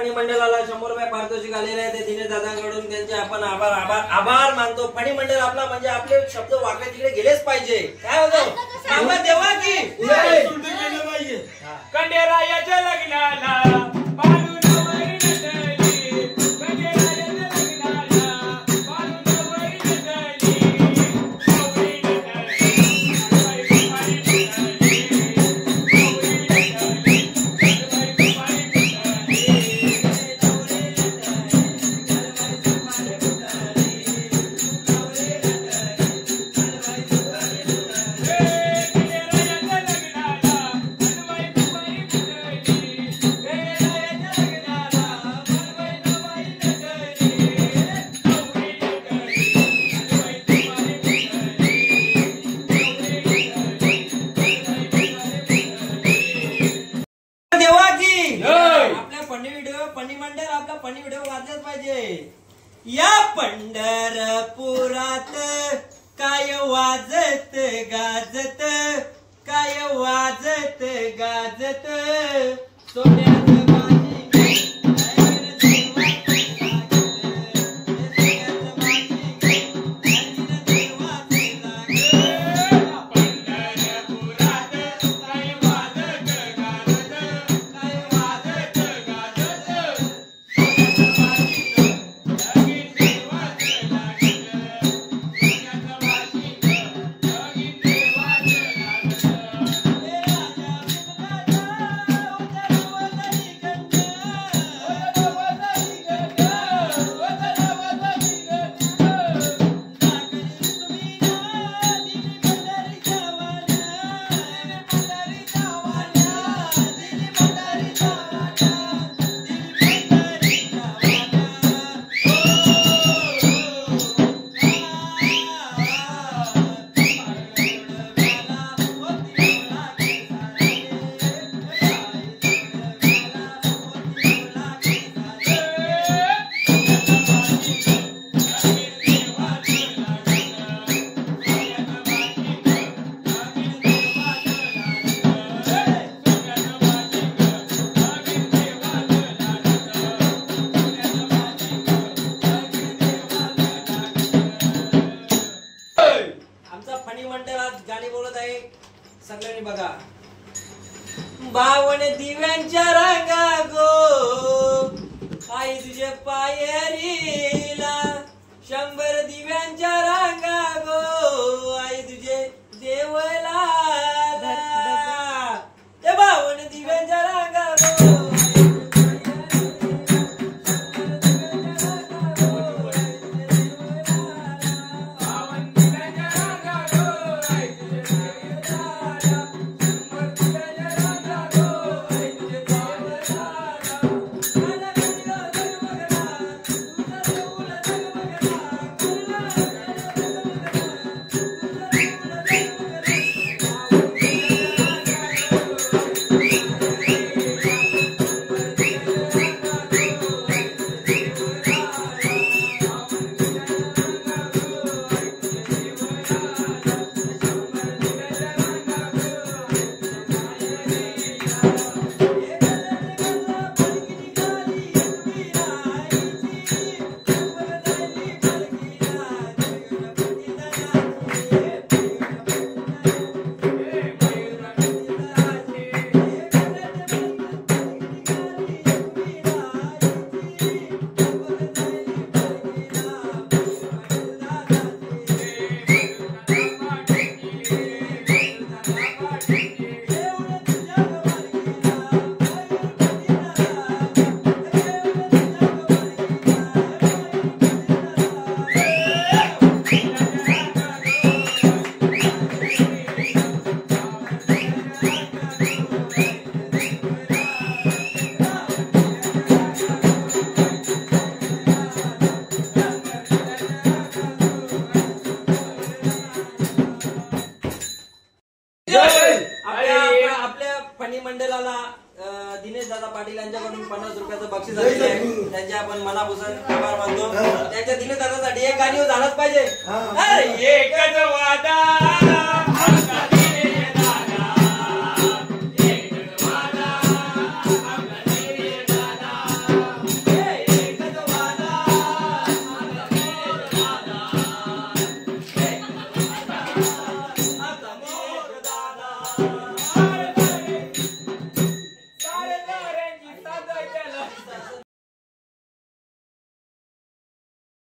फणी मंडळाला 100 रुपये पारितोषिक आलेले आहे ते दिनेश दादांकडून त्यांचे आपण आभार आभार आभार मानतो। फणी मंडळ आपला म्हणजे आपले शब्द वाकडे तिकडे गेलेच पाहिजे। काय होतं आम्हा देवा की सुलटी केलं पाहिजे। कंडेरायाच्या लग्नाला बालून वरी नटली, कंडेरायाच्या लग्नाला बालून वरी नटली, गौरी नटली, बाई कुमारी नटली, गौरी नटली, बाई कुमारी या पंढरपुरात काय वाजत गाजत, काय वाजत गाजत सोन्याचं सगळ्यांनी बघा। बावन दिव्यांच्या रांगा गो आई तुझे पायरीला, 100 दिव्यांच्या रांगा गो आई तुझे देवला, ते बावन दिव्यांच्या रांगा गो दिनेश दादा पाटील यांच्याकडून 50 रुपयाचं बक्षीस आलेलं आहे, त्यांचे आपण मनापासून आभार मानतो। त्यांच्या दिनेश दादासाठी एक गाणी झालंच पाहिजे। एकच वादा